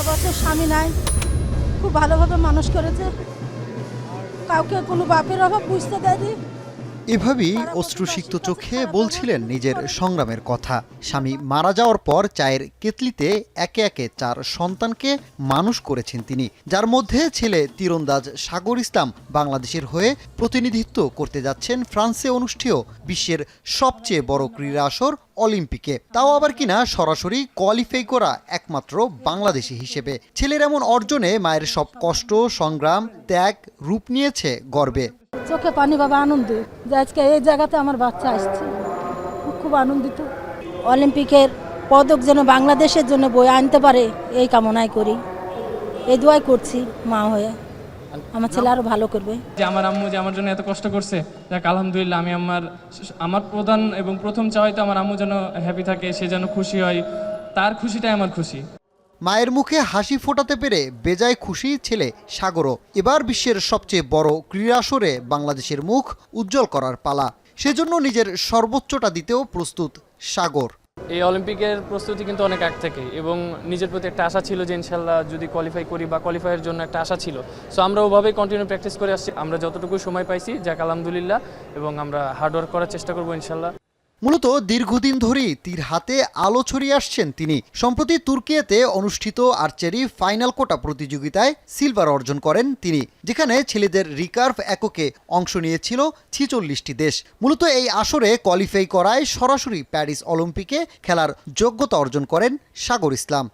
বছর স্বামী নাই, খুব ভালোভাবে মানুষ করেছে, কাউকে কোনো বাপের অভাব বুঝতে দেয়নি। এভাবেই অশ্রুসিক্ত চোখে বলছিলেন নিজের সংগ্রামের কথা। স্বামী মারা যাওয়ার পর চায়ের কেতলিতে একে একে 4 সন্তানকে মানুষ করেছেন তিনি, যার মধ্যে ছেলে তীরন্দাজ সাগর ইসলাম বাংলাদেশের হয়ে প্রতিনিধিত্ব করতে যাচ্ছেন ফ্রান্সে অনুষ্ঠেয় বিশ্বের সবচেয়ে বড় ক্রীড়া আসর অলিম্পিকে, তাও আবার কিনা সরাসরি কোয়ালিফাই করা একমাত্র বাংলাদেশি হিসেবে। ছেলের এমন অর্জনে মায়ের সব কষ্ট, সংগ্রাম, ত্যাগ রূপ নিয়েছে গর্বে। চোখে পানি বাবা, আনন্দ যে আজকে এই জায়গাতে আমার বাচ্চা আসছে, খুব আনন্দিত। অলিম্পিকের পদক যেন বাংলাদেশের জন্য বয়ে আনতে পারে এই কামনাই করি, এই দোয়াই করছি মা হয়ে। আমার ছেলে আরো ভালো করবে। যে আমার আম্মু যে আমার জন্য এত কষ্ট করছে, যাক আলহামদুলিল্লাহ। আমি আমার প্রধান এবং প্রথম চাওয়াই তো আমার আম্মু যেন হ্যাপি থাকে, সে যেন খুশি হয়, তার খুশিটাই আমার খুশি। মায়ের মুখে হাসি ফোটাতে পেরে বেজায় খুশি ছেলে সাগরও। এবার বিশ্বের সবচেয়ে বড় ক্রীড়া আসরে বাংলাদেশের মুখ উজ্জ্বল করার পালা, সেজন্য নিজের সর্বোচ্চটা দিতেও প্রস্তুত সাগর। এই অলিম্পিকের প্রস্তুতি কিন্তু অনেক আগ থেকে, এবং নিজের প্রতি একটা আশা ছিল যে ইনশাল্লাহ যদি কোয়ালিফাই করি বা কোয়ালিফাইয়ের জন্য একটা আশা ছিল। সো আমরা ওভাবেই কন্টিনিউ প্র্যাকটিস করে আসছি। আমরা যতটুকু সময় পাইছি, যাক আলহামদুলিল্লাহ, এবং আমরা হার্ডওয়ার্ক করার চেষ্টা করবো ইনশাল্লাহ। মূলত দীর্ঘদিন ধরেই তীর হাতে আলো ছড়িয়ে আসছেন তিনি। সম্প্রতি তুর্কিয়েতে অনুষ্ঠিত আর্চারি ফাইনাল কোটা প্রতিযোগিতায় সিলভার অর্জন করেন তিনি, যেখানে ছেলেদের রিকার্ভ এককে অংশ নিয়েছিল 46টি দেশ। মূলত এই আসরে কোয়ালিফাই করায় সরাসরি প্যারিস অলিম্পিকে খেলার যোগ্যতা অর্জন করেন সাগর ইসলাম।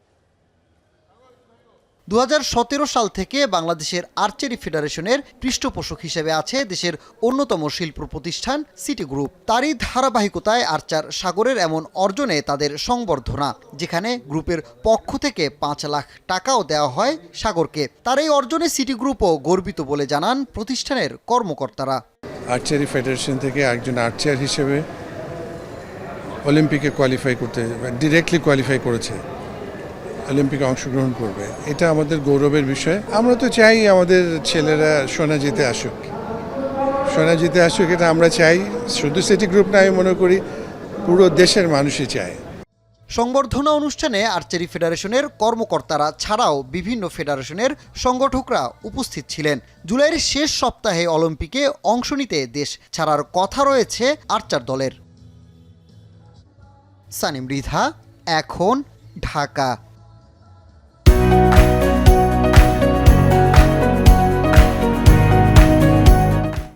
2017 সাল থেকে বাংলাদেশের আর্চারি ফেডারেশনের পৃষ্ঠপোষক হিসেবে আছে দেশের অন্যতম শিল্প প্রতিষ্ঠান সিটি গ্রুপ। তারই ধারাবাহিকতায় আর্চার সাগরের এমন অর্জনে তাদের সংবর্ধনা, যেখানে গ্রুপের পক্ষ থেকে 5 লাখ টাকাও দেওয়া হয় সাগরকে। তার এই অর্জনে সিটি গ্রুপও গর্বিত বলে জানান প্রতিষ্ঠানের কর্মকর্তারা। আর্চারি ফেডারেশন থেকে একজন আর্চার হিসেবে অলিম্পিকে কোয়ালিফাই করতে, ডিরেক্টলি কোয়ালিফাই করেছে, অলিম্পিকে অংশগ্রহণ করবে, এটা আমাদের গৌরবের বিষয়। আমরা তো চাই আমাদের ছেলেরা সোনা জিতে আসুক, এটা আমরা চাই। শুধু সিটি গ্রুপ না, আমি মনে করি পুরো দেশের মানুষই চায়। সংবর্ধনা অনুষ্ঠানে আর্চারি ফেডারেশনের কর্মকর্তারা ছাড়াও বিভিন্ন ফেডারেশনের সংগঠকরা উপস্থিত ছিলেন। জুলাইয়ের শেষ সপ্তাহে অলিম্পিকে অংশ নিতে দেশ ছাড়ার কথা রয়েছে আর্চার দলের। সানিম রিধা, এখন, ঢাকা।